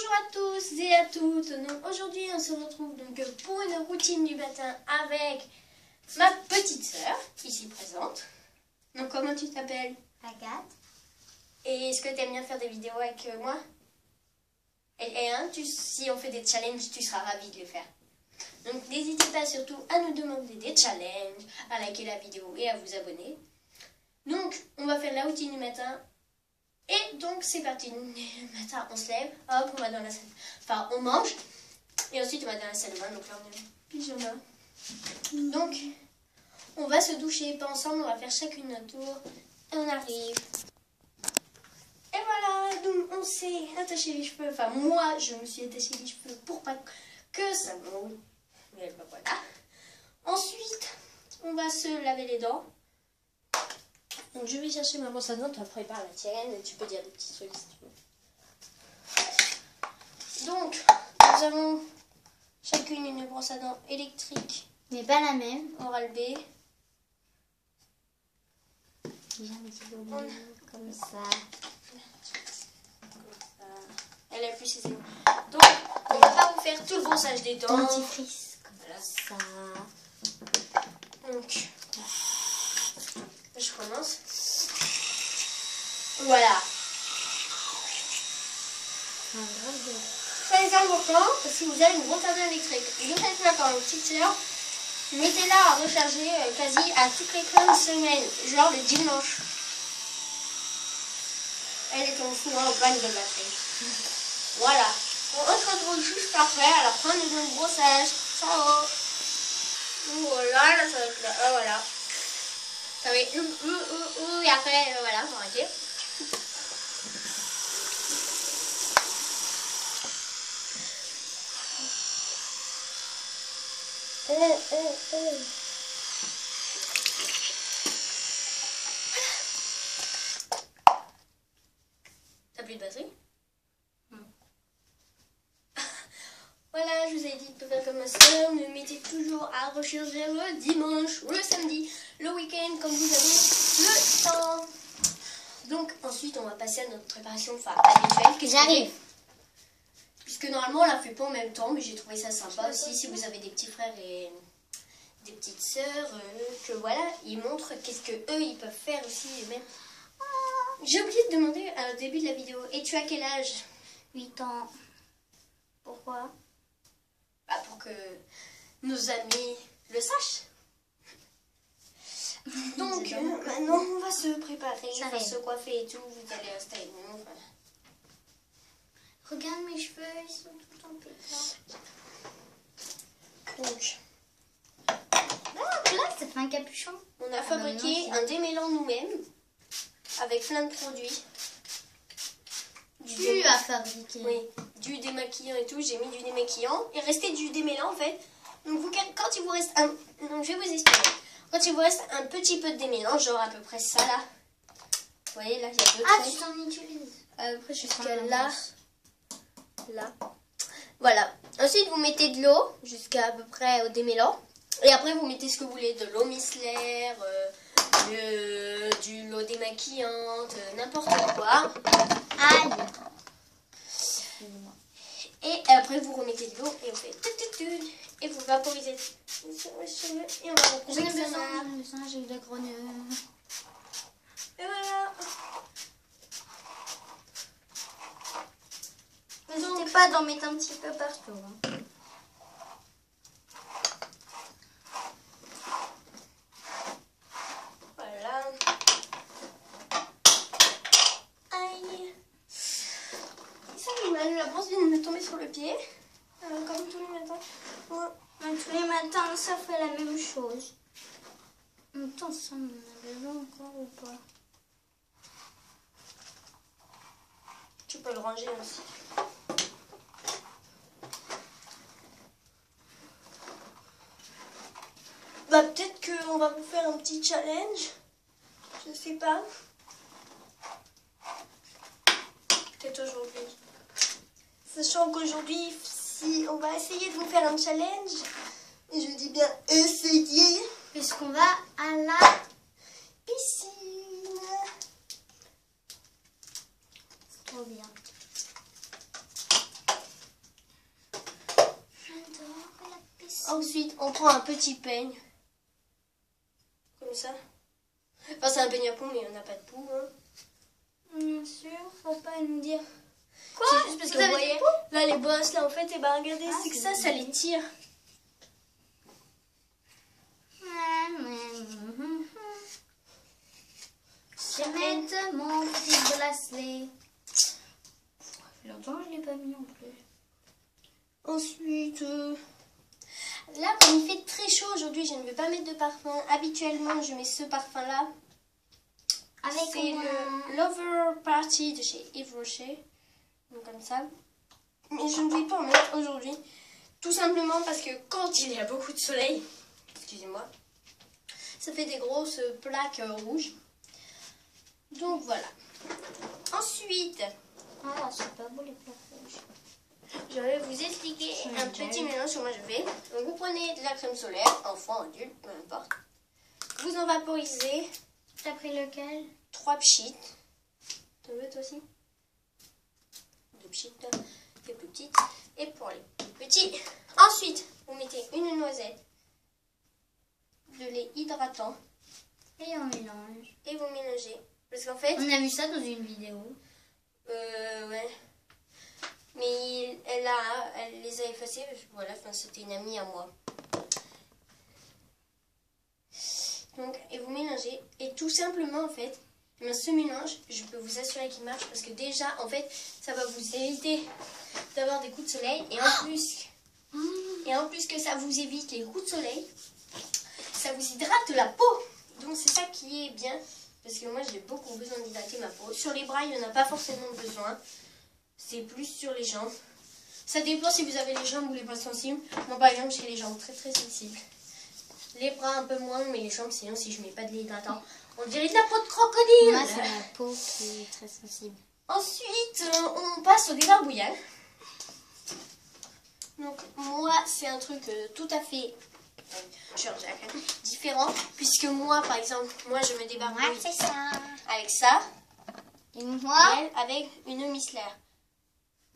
Bonjour à tous et à toutes. Donc aujourd'hui on se retrouve donc pour une routine du matin avec ma petite sœur ici présente. Donc comment tu t'appelles? Agathe. Et est-ce que tu aimes bien faire des vidéos avec moi? Et hein, si on fait des challenges, tu seras ravie de les faire. Donc n'hésitez pas surtout à nous demander des challenges, à liker la vidéo et à vous abonner. Donc on va faire la routine du matin. Et donc c'est parti, le matin on se lève, hop on va dans la salle, enfin on mange, et ensuite on va dans la salle de bain, donc là on est en pyjama. Donc on va se doucher, pas ensemble, on va faire chacune notre tour, et on arrive. Et voilà, donc on s'est attaché les cheveux, enfin moi je me suis attaché les cheveux pour pas que ça mouille, mais ben voilà. Ensuite on va se laver les dents. Donc je vais chercher ma brosse à dents, tu prépares la tienne et tu peux dire des petits trucs si tu veux. Donc nous avons chacune une brosse à dents électrique. Mais pas la même. Oral B. J'ai un petit peu comme ça. Elle a plus ses ongles. Donc on va pas vous faire tout le brossage des dents. Dentifrice comme Voilà. ça. Donc je commence. Voilà. Très important, si vous avez une brosse à dents électrique, ne faites pas comme une petite sœur, mettez-la à recharger quasi à toutes les 15 semaines, genre le dimanche. Elle est en fou en panne de batterie. Voilà. On se retrouve juste après à la fin de notre brossage. Ciao. Voilà, là ça va être là. Voilà. Ça va être et après, voilà, on va arrêter. T'as plus de batterie? Voilà, je vous ai dit de faire comme ma soeur, ne mettez toujours à recharger le dimanche, le samedi, le week-end, quand vous avez le temps. Donc ensuite, on va passer à notre préparation habituelle. J'arrive. Puisque normalement, on la fait pas en même temps, mais j'ai trouvé ça sympa aussi, si vous avez des petits frères et des petites sœurs, que voilà, ils montrent qu'est-ce que eux ils peuvent faire aussi eux-mêmes. J'ai oublié de demander au début de la vidéo, et tu as quel âge? 8 ans. Pourquoi? Bah, pour que nos amis le sachent. Donc maintenant on va se préparer, on va se coiffer et tout, vous allez installer bon, enfin. Regarde mes cheveux, ils sont tout impeccables. Donc Là, ça fait un capuchon. on a fabriqué un démêlant nous-mêmes avec plein de produits. Tu as fabriqué. Oui, du démaquillant et tout, j'ai mis du démaquillant. Il restait du démêlant en fait. Donc vous, quand il vous reste un... Donc je vais vous expliquer. Quand il vous reste un petit peu de démêlant, genre à peu près ça là. Vous voyez là, il y a deux Ah, traits. tu t'en utilises. À peu près jusqu'à là. Là. Voilà. Ensuite vous mettez de l'eau jusqu'à peu près au démêlant. Et après vous mettez ce que vous voulez, de l'eau micellaire, de l'eau démaquillante, n'importe quoi. Aïe. Et après vous remettez de l'eau et on fait et vous vaporisez sur les cheveux et on va reprendre ça. J'ai eu la grogne. Et voilà. N'hésitez pas d'en mettre un petit peu partout. Hein. Voilà. Aïe. Ça fait mal, la brosse vient de me tomber sur le pied. Comme tous les matins. Ouais. Tous les matins, ça fait la même chose. Attends, ça m'en avait encore ou pas? Tu peux le ranger aussi. Bah peut-être qu'on va vous faire un petit challenge. Je sais pas. Peut-être aujourd'hui. Sachant qu'aujourd'hui, si on va essayer de vous faire un challenge, et je dis bien essayer, Puisqu'on va à la piscine. C'est trop bien. Ensuite, on prend un petit peigne. Comme ça. Enfin, c'est un peigne à poux, mais on n'a pas de poux. Hein. Bien sûr, faut pas nous dire. Quoi? C'est juste parce que vous voyez, là, les bosses, là, en fait, et ben, regardez, c'est que ça les tire. Je vais mettre mon petit bracelet. Ça fait longtemps que je ne l'ai pas mis non plus. Ensuite, là, comme il fait très chaud aujourd'hui, je ne vais pas mettre de parfum. Habituellement, je mets ce parfum-là. C'est le Lover Party de chez Yves Rocher. Donc comme ça. Mais je ne vais pas en mettre aujourd'hui. Tout simplement parce que quand il y a beaucoup de soleil, excusez-moi, ça fait des grosses plaques rouges. Donc voilà. Ensuite, ah, c'est pas beau les plaques rouges. je vais vous expliquer un petit mélange que moi je fais. Donc vous prenez de la crème solaire, enfant, adulte, peu importe. Vous en vaporisez. T'as pris lequel? 3 pchites. T'en veux toi aussi? 2 pchites, les plus petites. Et pour les plus petits. Ensuite, vous mettez une noisette, de lait hydratant. Et on mélange. Et vous mélangez. Parce qu'en fait... On a vu ça dans une vidéo. Ouais. Mais elle les a effacés. Voilà, enfin, c'était une amie à moi. Donc, et vous mélangez. Et tout simplement, en fait, ce mélange, je peux vous assurer qu'il marche. Parce que déjà, en fait, ça va vous éviter d'avoir des coups de soleil. Et en plus que ça vous évite les coups de soleil, ça vous hydrate la peau. Donc, c'est ça qui est bien. Parce que moi, j'ai beaucoup besoin d'hydrater ma peau. Sur les bras, il n'y en a pas forcément besoin. C'est plus sur les jambes. Ça dépend si vous avez les jambes ou les bras sensibles. Moi, par exemple, j'ai les jambes très très sensibles. Les bras un peu moins, mais les jambes, sinon, si je mets pas de lait hydratant, on dirait de la peau de crocodile. Moi, c'est ma peau qui est très sensible. Ensuite, on passe au débarbouillage. Donc, moi, c'est un truc tout à fait différent. Puisque moi, par exemple, moi, je me débarbouille c'est ça. avec ça. Et moi, Elle avec une micellar.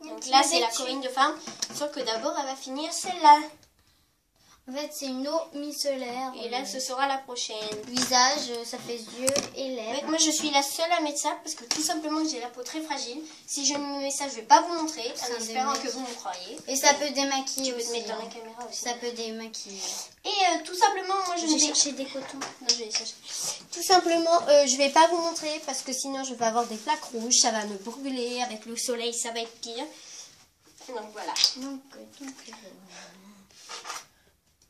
Donc là, c'est la Corinne de femme. Sauf que d'abord, elle va finir celle-là. en fait, c'est une eau micellaire. Et là, ce sera la prochaine. Visage, ça fait yeux et lèvres. Avec moi, je suis la seule à mettre ça parce que tout simplement, j'ai la peau très fragile. Si je me mets ça, je vais pas vous montrer en espérant que vous me croyez. Et ça peut démaquiller Je vais aussi. te mettre dans la caméra aussi. Ça peut démaquiller. Et tout simplement, moi, je J'ai vais cherché des cotons. Non, je vais les chercher. Tout simplement, je vais pas vous montrer parce que sinon, je vais avoir des plaques rouges. Ça va me brûler. Avec le soleil, ça va être pire. Donc voilà.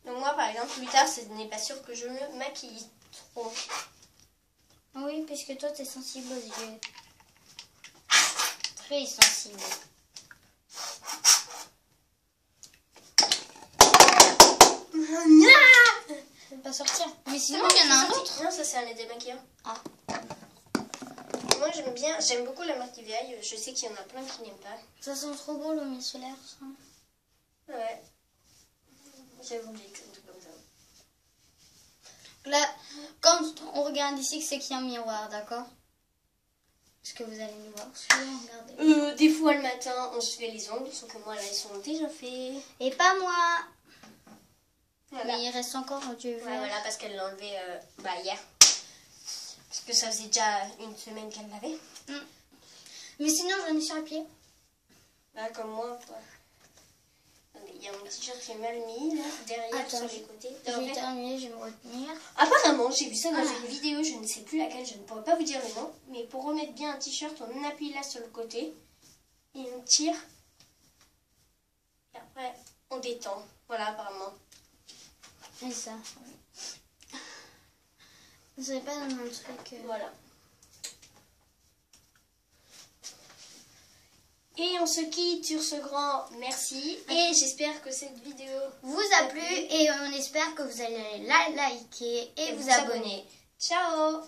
Donc moi, par exemple, plus tard, ce n'est pas sûr que je me maquille trop. Oui, puisque toi, tu es sensible aux yeux. Très sensible. Ça peut pas sortir. Mais sinon, il y en a un autre. Non, ça c'est un démaquillant. Ah. Moi, j'aime beaucoup la marque Nivea. Je sais qu'il y en a plein qui n'aiment pas. Ça sent trop beau, l'eau micellaire, ça. Ouais. J'avoue que j'ai écrit un truc comme ça. Là, quand on regarde ici, c'est qu'il y a un miroir, d'accord? Est-ce que vous allez nous voir? Regardez. Des fois, le matin, on se fait les ongles. Sauf que moi, là, ils sont déjà faits. Et pas moi. Voilà. Mais il reste encore du vert. Ouais, voilà, parce qu'elle l'a enlevé hier. Parce que ça faisait déjà une semaine qu'elle l'avait. Mais sinon, j'en ai sur le pied. Bah, comme moi, quoi. Il y a mon t-shirt qui est mal mis, là, derrière, Attends, sur les côtés. Je vais terminer, je vais me retenir. Apparemment, j'ai vu ça dans une vidéo, je ne sais plus laquelle, je ne pourrais pas vous dire le nom. Mais pour remettre bien un t-shirt, on appuie là sur le côté. Et on tire. Et après, on détend. Voilà, apparemment. Et ça. Vous savez pas dans mon truc. Voilà. Et on se quitte sur ce grand merci. Et j'espère que cette vidéo vous a plu et on espère que vous allez la liker et vous abonner. Ciao!